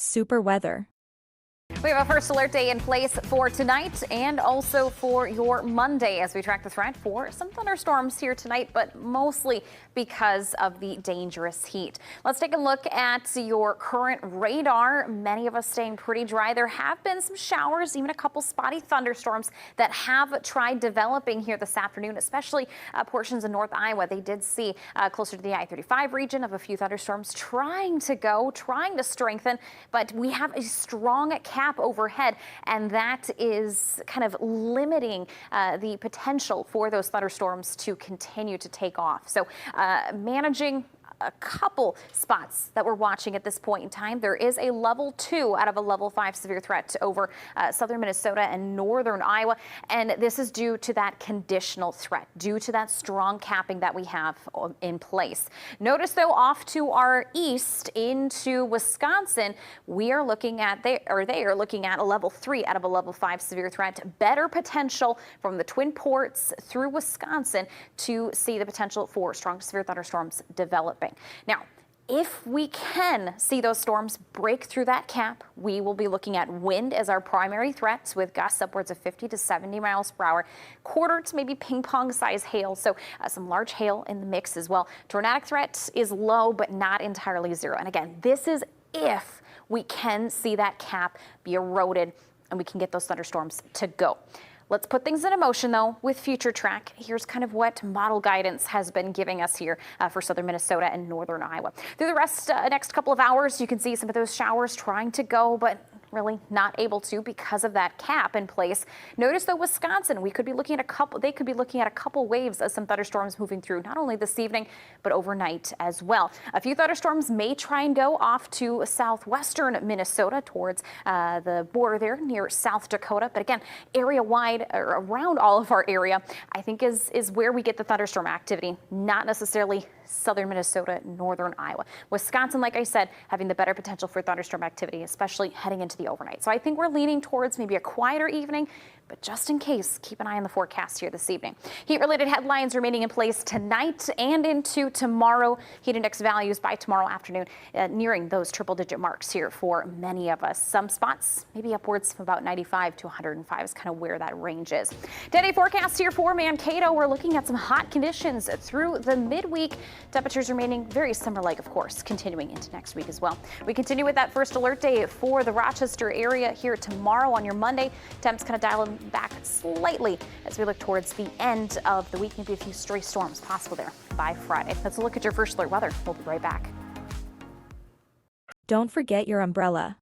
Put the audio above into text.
Super weather. We have a first alert day in place for tonight and also for your Monday as we track the threat for some thunderstorms here tonight, but mostly because of the dangerous heat. Let's take a look at your current radar. Many of us staying pretty dry. There have been some showers, even a couple spotty thunderstorms that have tried developing here this afternoon, especially portions of North Iowa. They did see closer to the I-35 region of a few thunderstorms trying to strengthen, but we have a strong cap overhead, and that is kind of limiting the potential for those thunderstorms to continue to take off. So managing a couple spots that we're watching at this point in time. There is a level 2 out of a level 5 severe threat over southern Minnesota and northern Iowa, and this is due to that conditional threat, due to that strong capping that we have in place. Notice though, off to our east into Wisconsin, we are looking at they are looking at a level 3 out of a level 5 severe threat. Better potential from the Twin Ports through Wisconsin to see the potential for strong severe thunderstorms developing. Now, if we can see those storms break through that cap, we will be looking at wind as our primary threats with gusts upwards of 50 to 70 miles per hour, quarter to maybe ping pong size hail. So some large hail in the mix as well. Tornadic threat is low, but not entirely zero. And again, this is if we can see that cap be eroded and we can get those thunderstorms to go. Let's put things into motion, though, with Future Track. Here's kind of what model guidance has been giving us here for southern Minnesota and northern Iowa. Through the next couple of hours, you can see some of those showers trying to go, but really not able to because of that cap in place. Notice though, Wisconsin, they could be looking at a couple waves of some thunderstorms moving through not only this evening, but overnight as well. A few thunderstorms may try and go off to southwestern Minnesota towards the border there near South Dakota. But again, area wide or around all of our area, I think is where we get the thunderstorm activity, not necessarily southern Minnesota, northern Iowa. Wisconsin, like I said, having the better potential for thunderstorm activity, especially heading into the overnight. So I think we're leaning towards maybe a quieter evening, but just in case, keep an eye on the forecast here this evening. Heat-related headlines remaining in place tonight and into tomorrow. Heat index values by tomorrow afternoon nearing those triple-digit marks here for many of us. Some spots maybe upwards from about 95 to 105 is kind of where that range is. 10-day forecast here for Mankato. We're looking at some hot conditions through the midweek. Temperatures remaining very summer-like, of course, continuing into next week as well. We continue with that first alert day for the Rochester area here tomorrow on your Monday. Temps kind of dialing back slightly as we look towards the end of the week. Maybe a few stray storms possible there by Friday. Let's look at your first alert weather. We'll be right back. Don't forget your umbrella.